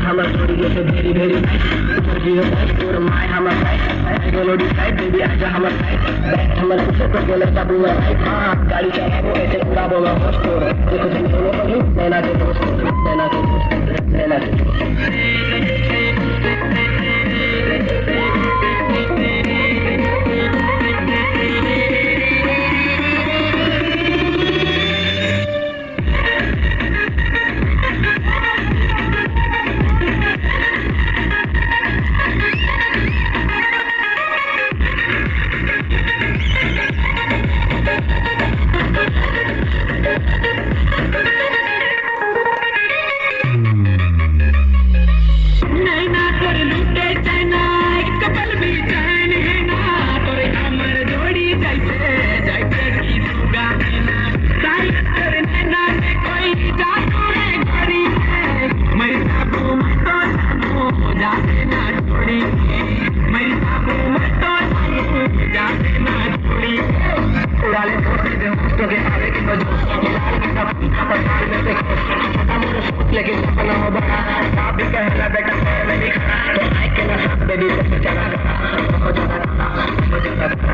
Hammer story is very very nice. Super hero type, your my hammer type. Melody type, baby आजा hammer type. Back hammer पीछे तो गलत का बुआ type. हाँ गाड़ी चला वो ऐसे उड़ा बोला होश तो. देखो तुम दोनों को ही नैना के दोस्त, नैना के दोस्त, नैना के दोस्त. लेकिन सपना हो बड़ा आप भी कहला बेटा मैं नहीं खड़ा तो आई के ना बेबी से चला हो जाता